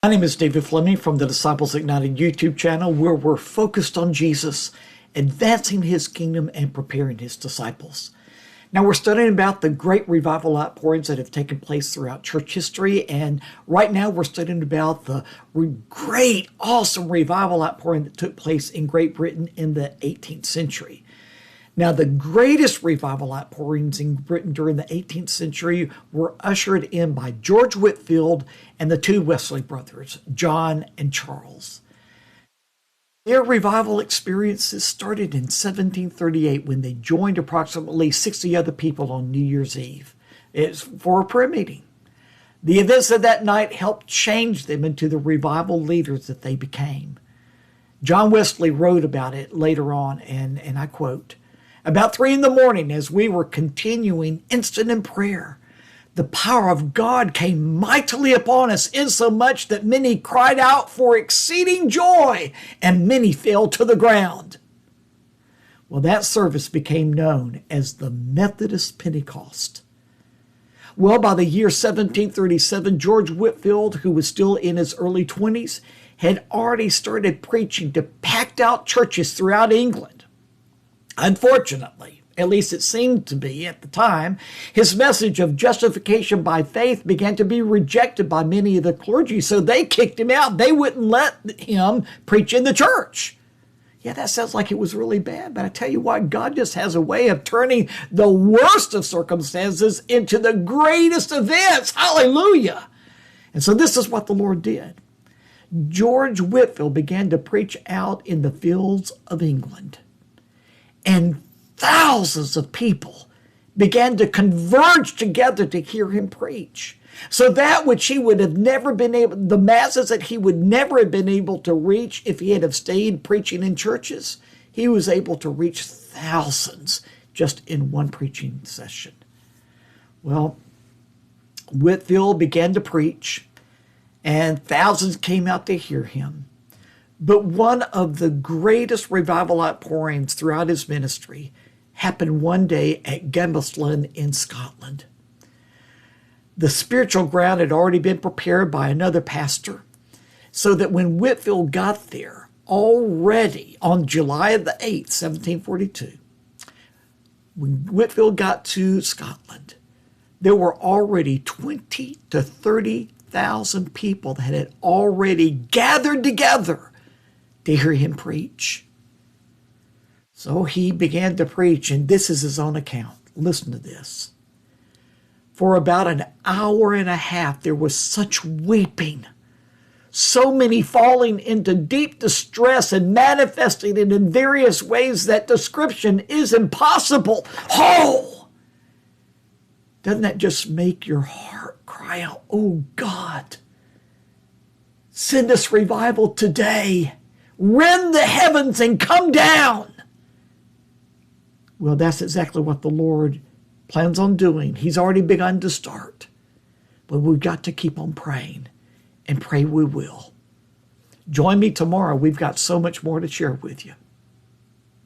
My name is David Fleming from the Disciples Ignited YouTube channel, where we're focused on Jesus, advancing his kingdom and preparing his disciples. Now we're studying about the great revival outpourings that have taken place throughout church history, and right now we're studying about the great, awesome revival outpouring that took place in Great Britain in the 18th century. Now, the greatest revival outpourings in Britain during the 18th century were ushered in by George Whitefield and the two Wesley brothers, John and Charles. Their revival experiences started in 1738 when they joined approximately 60 other people on New Year's Eve. It's for a prayer meeting. The events of that night helped change them into the revival leaders that they became. John Wesley wrote about it later on, and I quote, "About 3 a.m, as we were continuing instant in prayer, the power of God came mightily upon us, insomuch that many cried out for exceeding joy, and many fell to the ground." Well, that service became known as the Methodist Pentecost. Well, by the year 1737, George Whitefield, who was still in his early 20s, had already started preaching to packed out churches throughout England. Unfortunately, at least it seemed to be at the time, his message of justification by faith began to be rejected by many of the clergy, so they kicked him out. They wouldn't let him preach in the church. Yeah, that sounds like it was really bad, but I tell you what, God just has a way of turning the worst of circumstances into the greatest events. Hallelujah! And so this is what the Lord did. George Whitefield began to preach out in the fields of England. And thousands of people began to converge together to hear him preach. So that which he would have never been able, the masses that he would never have been able to reach if he had have stayed preaching in churches, he was able to reach thousands just in one preaching session. Well, Whitefield began to preach, and thousands came out to hear him. But one of the greatest revival outpourings throughout his ministry happened one day at Gambesland in Scotland. The spiritual ground had already been prepared by another pastor, so that when Whitefield got there, already on July the 8th, 1742, when Whitefield got to Scotland, there were already 20 to 30,000 people that had already gathered together to hear him preach. So he began to preach, and this is his own account. Listen to this. For about an hour and a half, there was such weeping, so many falling into deep distress and manifesting it in various ways that description is impossible. Oh! Doesn't that just make your heart cry out, "Oh God, send us revival today. Rend the heavens and come down." Well, that's exactly what the Lord plans on doing. He's already begun to start. But we've got to keep on praying, and pray we will. Join me tomorrow. We've got so much more to share with you.